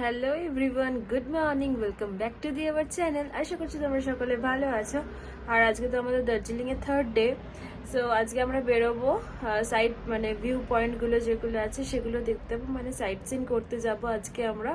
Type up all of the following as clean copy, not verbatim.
Hello everyone, good morning, welcome back to the our channel. আশা করছি তোমরা সকলে ভালো আছো। আর আজকে তো আমাদের দার্জিলিংয়ের থার্ড ডে। সো আজকে আমরা বেরোবো সাইড মানে ভিউ পয়েন্টগুলো যেগুলো আছে সেগুলো দেখতে পাবো, মানে সাইট সিন করতে যাব আজকে আমরা।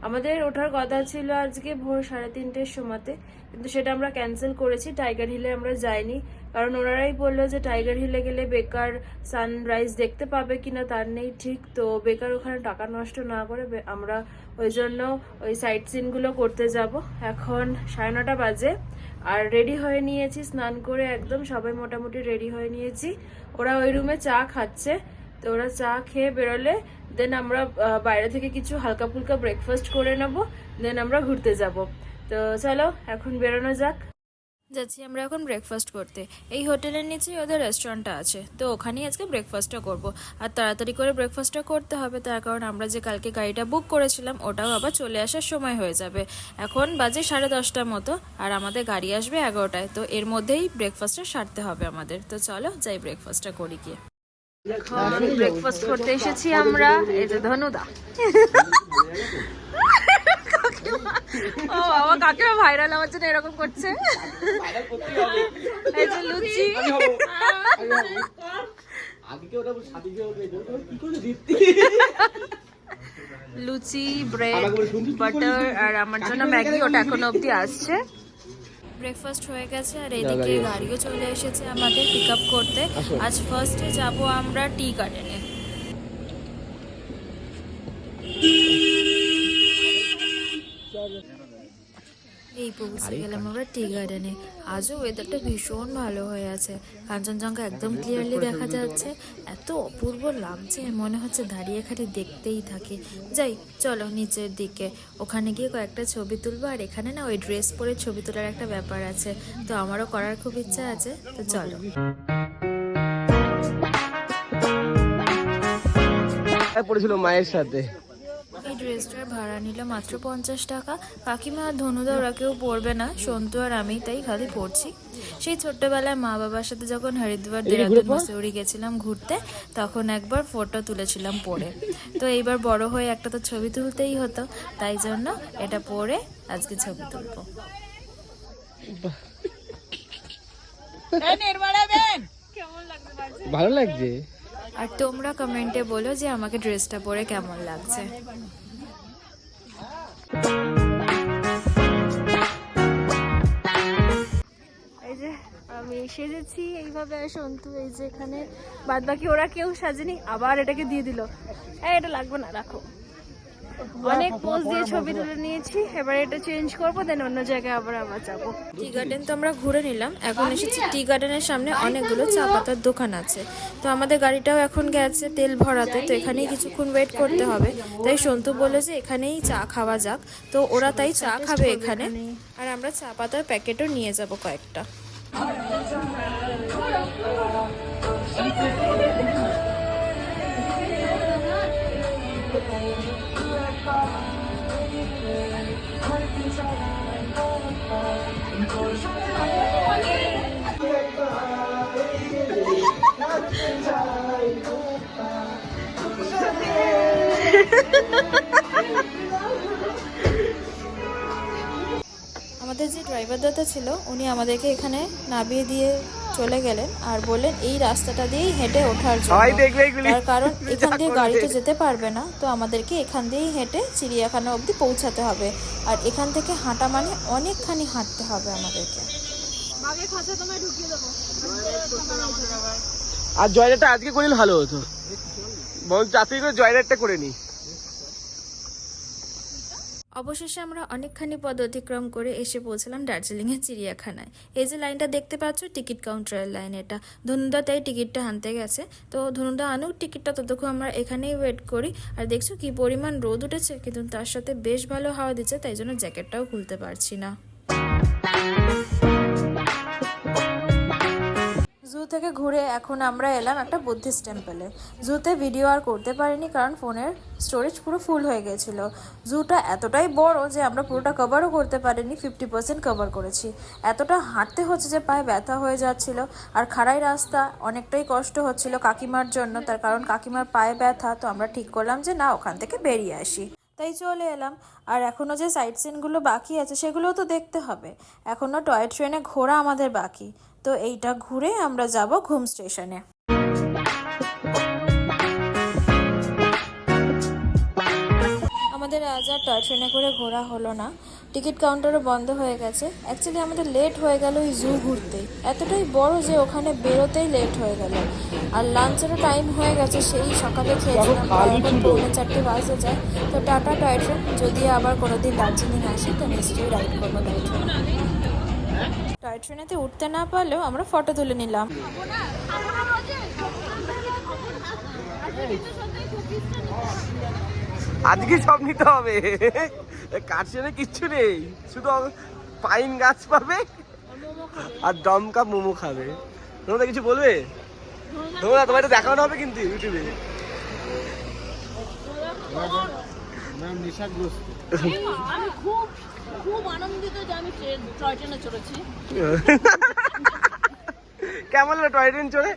আমাদের ওঠার কথা ছিল আজকে ভোর 3:30টার সময়তে, কিন্তু সেটা আমরা ক্যান্সেল করেছি। টাইগার হিলে আমরা যাইনি, কারণ ওনারাই বললো যে টাইগার হিলে গেলে বেকার সানরাইজ দেখতে পাবে কিনা তার নেই ঠিক। তো বেকার ওখানে টাকা নষ্ট না করে আমরা ওই জন্য ওই সাইট সিনগুলো করতে যাব। এখন 9:30 বাজে আর রেডি হয়ে নিয়েছি, স্নান করে একদম সবাই মোটামুটি রেডি হয়ে নিয়েছি। ওরা ওই রুমে চা খাচ্ছে, তো ওরা চা খেয়ে বেরোলে দেন আমরা বাইরে থেকে কিছু হালকা ফুলকা ব্রেকফাস্ট করে নেবো, দেন আমরা ঘুরতে যাব। তো চলো এখন বেরোনো যাক। যাচ্ছি আমরা এখন ব্রেকফাস্ট করতে। এই হোটেলের নিচেই ওদের রেস্টুরেন্টটা আছে, তো ওখানেই আজকে ব্রেকফাস্টটা করব। আর তাড়াতাড়ি করে ব্রেকফাস্টটা করতে হবে, তার কারণ আমরা যে কালকে গাড়িটা বুক করেছিলাম ওটাও আবার চলে আসার সময় হয়ে যাবে। এখন বাজে 10:30টার মতো, আর আমাদের গাড়ি আসবে 11টায়। তো এর মধ্যেই ব্রেকফাস্টটা সারতে হবে আমাদের। তো চলো যাই ব্রেকফাস্টটা করি গিয়ে। এখন ব্রেকফাস্ট করতে এসেছি আমরা। এই যে ধনুদা, ও বাবা কাকিমা ভাইরাল আমার জন্য এরকম করছে। এই যে লুচি, লুচি, ব্রেড, বাটার, আর আমার জন্য ম্যাগি, ওটা এখনো অবধি আসছে। ব্রেকফাস্ট হয়ে গেছে আর এইদিকে গাড়িও চলে এসেছে আমাদের পিক আপ করতে। আজ ফার্স্টে যাব আমরা টি গার্ডেনে। এই পৌঁছে গেলাম আমরা টি গার্ডেনে। আজও ওয়েদারটা ভীষণ ভালো হয়ে আছে, কাঞ্চনজঙ্ঘা একদম ক্লিয়ারলি দেখা যাচ্ছে। এত অপূর্ব লাগছে, মনে হচ্ছে দাঁড়িয়ে খালি দেখতেই থাকি। যাই চলো নিচের দিকে, ওখানে গিয়ে কয়েকটা ছবি তুলবো। আর এখানে না ওই ড্রেস পরে ছবি তোলার একটা ব্যাপার আছে, তো আমারও করার খুব ইচ্ছা আছে। তো চলো। পড়েছিল মায়ের সাথে। এই ড্রেসটার ভাড়া নিল মাত্র 50 টাকা। কাকিমা আর ধনুদা ওরা কেউ পরবে না, সন্তু আর আমি তাই খালি পড়ছি। সেই ছোট্টবেলায় মা বাবার সাথে যখন হরিদ্বার দেরাদুন মসুরি গেছিলাম ঘুরতে, তখন একবার ফটো তুলেছিলাম পরে। তো এইবার বড় হয়ে একটা তো ছবি তুলতেই হতো, তাই জন্য এটা পরে আজকে ছবি তুলবো। ভালো লাগছে। আর তোমরা কমেন্টে বলো যে আমাকে ড্রেসটা পরে কেমন লাগছে। এই যে আমি সেজেছি এইভাবে, আর সন্তু এই যে এখানে, বাদ বাকি ওরা কেউ সাজেনি। আবার এটাকে দিয়ে দিল, এটা লাগবে না, রাখো। অনেক পোজ দিয়ে ছবি তুলে নিয়েছি, এবার এটা চেঞ্জ করবো, দেন অন্য জায়গায় আবার যাবো। টি গার্ডেন তো আমরা ঘুরে নিলাম, এখন এসেছি টি গার্ডেনের সামনে অনেকগুলো চা পাতার দোকান আছে। তো আমাদের গাড়িটাও এখন গেছে তেল ভরাতে, তো এখানেই কিছুক্ষণ ওয়েট করতে হবে। তাই সন্তু বলে যে এখানেই চা খাওয়া যাক, তো ওরা তাই চা খাবে এখানে। আর আমরা চা পাতার প্যাকেটও নিয়ে যাব কয়েকটা। আমাদের যে ড্রাইভার দাদা ছিল উনি আমাদেরকে এখানে নামিয়ে দিয়ে চলে গেলেন আর বললেন এই রাস্তাটা দিয়েই হেঁটে ওঠার জন্য, তার কারণ এখান দিয়ে গাড়ি তো যেতে পারবে না। তো আমাদেরকে এখান দিয়েই হেঁটে চিড়িয়াখানা অবধি পৌঁছাতে হবে, আর এখান থেকে হাঁটা মানে অনেকখানি হাঁটতে হবে আমাদেরকে। আর জয়রাইডটা আজকে করলে ভালো হতো, বরং চাকরি করে জয়রাইডটা করে নি। অবশেষে আমরা অনেকখানি পথ অতিক্রম করে এসে পৌঁছলাম দার্জিলিংয়ের চিড়িয়াখানায়। এই যে লাইনটা দেখতে পাচ্ছ টিকিট কাউন্টারের লাইন, এটা ধনুদা তাই টিকিটটা আনতে গেছে। তো ধনুদা আনুক টিকিটটা, ততক্ষণ আমরা এখানেই ওয়েট করি। আর দেখছো কি পরিমাণ রোদ উঠেছে, কিন্তু তার সাথে বেশ ভালো হাওয়া দিচ্ছে, তাই জন্য জ্যাকেটটাও খুলতে পারছি না। জু থেকে ঘুরে এখন আমরা এলাম একটা বুদ্ধিস্ট টেম্পলে। জুতে ভিডিও আর করতে পারিনি, কারণ ফোনের স্টোরেজ পুরো ফুল হয়ে গেছিলো। জুটা এতটাই বড় যে আমরা পুরোটা কভারও করতে পারিনি, 50% কভার করেছি। এতটা হাঁটতে হচ্ছে যে পায়ে ব্যথা হয়ে যাচ্ছিল, আর খাড়াই রাস্তা, অনেকটাই কষ্ট হচ্ছিল কাকিমার জন্য, তার কারণ কাকিমার পায়ে ব্যথা। তো আমরা ঠিক করলাম যে না, ওখান থেকে বেরিয়ে আসি। তাই চলে এলাম। আর এখনও যে সাইট সিনগুলো বাকি আছে সেগুলোও তো দেখতে হবে। এখনও টয় ট্রেনে ঘোরা আমাদের বাকি। তো এইটা ঘুরে আমরা যাব ঘুম স্টেশনে। আমাদের আজ আর টয় ট্রেনে করে ঘোরা হলো না, টিকিট কাউন্টারও বন্ধ হয়ে গেছে। অ্যাকচুয়ালি আমাদের লেট হয়ে গেল ওই জু ঘুরতেই, এতটাই বড় যে ওখানে বেরোতেই লেট হয়ে গেল। আর লাঞ্চেরও টাইম হয়ে গেছে, সেই সকালে খেয়েছিলাম, এখন 4:30 বাজে যায়। তো টাটা টয় ট্রেন, যদি আবার কোনোদিন দার্জিলিং আসি তো নিশ্চয়ই রাইড করবো টয় ট্রেন। টয় ট্রেনেতে উঠতে না পারলেও আমরা ফটো তুলে নিলাম। আজকে সব নিতে হবে, কাটছেনে কিচ্ছু নেই, শুধু পাইন গাছ পাবে আর দমকা মোমো খাবে। তোমরা কিছু বলবে? তোমরা তোমার এটা দেখানো হবে কিন্তু ইউটিউবে। আমি খুব আনন্দিত যে আমি টয় ট্রেনে চড়েছি। কেমন লাগলো টয় ট্রেন চড়ে?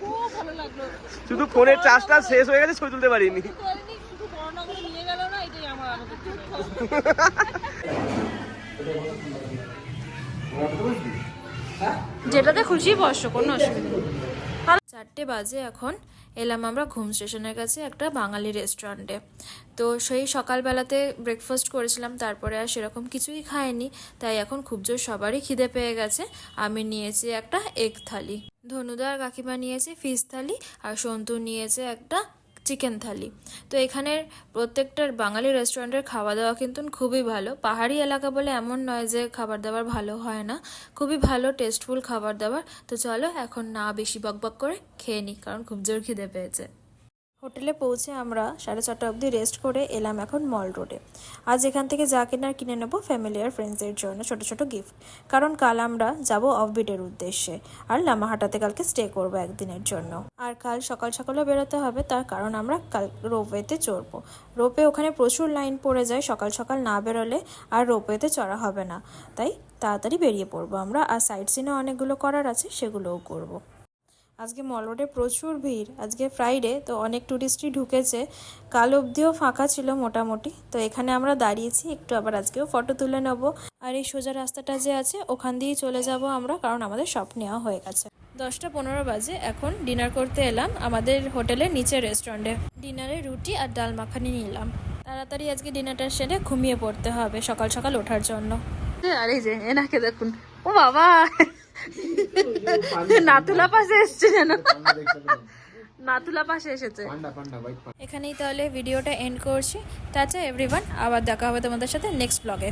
খুব ভালো লাগলো। শুধু ফোনের চার্জটা শেষ হয়ে গেছে, ছবি তুলতে পারিনি। শুধু বর্ণগরে নিয়ে গেল না, এটাই আমার আমাদের যেটাতে খুশি বসো, কোনো অসুবিধা নেই। 4টে বাজে এখন। এলাম আমরা ঘুম স্টেশনের কাছে একটা বাঙালি রেস্টুরেন্টে। তো সেই সকালবেলাতে ব্রেকফাস্ট করেছিলাম, তারপরে আর সেরকম কিছুই খাইনি। তাই এখন খুব জোর সবারই খিদে পেয়ে গেছে। আমি নিয়েছি একটা এগ থালি, ধনুদা আর কাকিমা নিয়েছে ফিশ থালি, আর সন্তু নিয়েছে একটা চিকেন থালি। তো এখানের প্রত্যেকটার বাঙালি রেস্টুরেন্টের খাওয়া দাওয়া কিন্তু খুবই ভালো। পাহাড়ি এলাকা বলে এমন নয় যে খাবার দাবার ভালো হয় না, খুবই ভালো টেস্টফুল খাবার দাবার। তো চলো এখন না বেশি বকবক করে খেয়ে নিই, কারণ খুব জোর খিদে পেয়েছে। হোটেলে পৌঁছে আমরা 4:30 অবধি রেস্ট করে এলাম এখন মল রোডে। আজ এখান থেকে যা কেনার কিনে নেবো ফ্যামিলি আর ফ্রেন্ডসের জন্য ছোট ছোট গিফট, কারণ কাল আমরা যাব অফবিটের উদ্দেশ্যে। আর লামাহাটাতে কালকে স্টে করবো একদিনের জন্য। আর কাল সকাল সকালও বেরোতে হবে, তার কারণ আমরা কাল রোপওয়েতে চড়বো। রোপে ওখানে প্রচুর লাইন পড়ে যায়, সকাল সকাল না বেরোলে আর রোপওয়েতে চড়া হবে না। তাই তাড়াতাড়ি বেরিয়ে পড়বো আমরা। আর সাইট সিনও অনেকগুলো করার আছে, সেগুলোও করবো। আজকে মল রোডে প্রচুর ভিড়, আজকে ফ্রাইডে তো অনেক টুরিস্টই ঢুকেছে। কাল অবধিও ফাঁকা ছিল মোটামুটি। তো এখানে আমরা দাঁড়িয়েছি একটু, আবার আজকেও ফটো তুলে নেব। আর এই সোজা রাস্তাটা যে আছে ওখান দিয়েই চলে যাব আমরা, কারণ আমাদের সব নেওয়া হয়ে গেছে। 10:15 বাজে এখন ডিনার করতে এলাম আমাদের হোটেলের নিচের রেস্টুরেন্টে। ডিনারে রুটি আর ডাল মাখানি নিলাম। তাড়াতাড়ি আজকে ডিনারটা সেরে ঘুমিয়ে পড়তে হবে সকাল সকাল ওঠার জন্য। আর এই যে এনাকে দেখুন, ও বাবা নাতুলা পাশে এসছে, যেন নাতুলা পাশে এসেছে। এখানেই তাহলে ভিডিওটা এন্ড করছি। টাটা এভরিওয়ান, আবার দেখা হবে তোমাদের সাথে নেক্সট ব্লগে।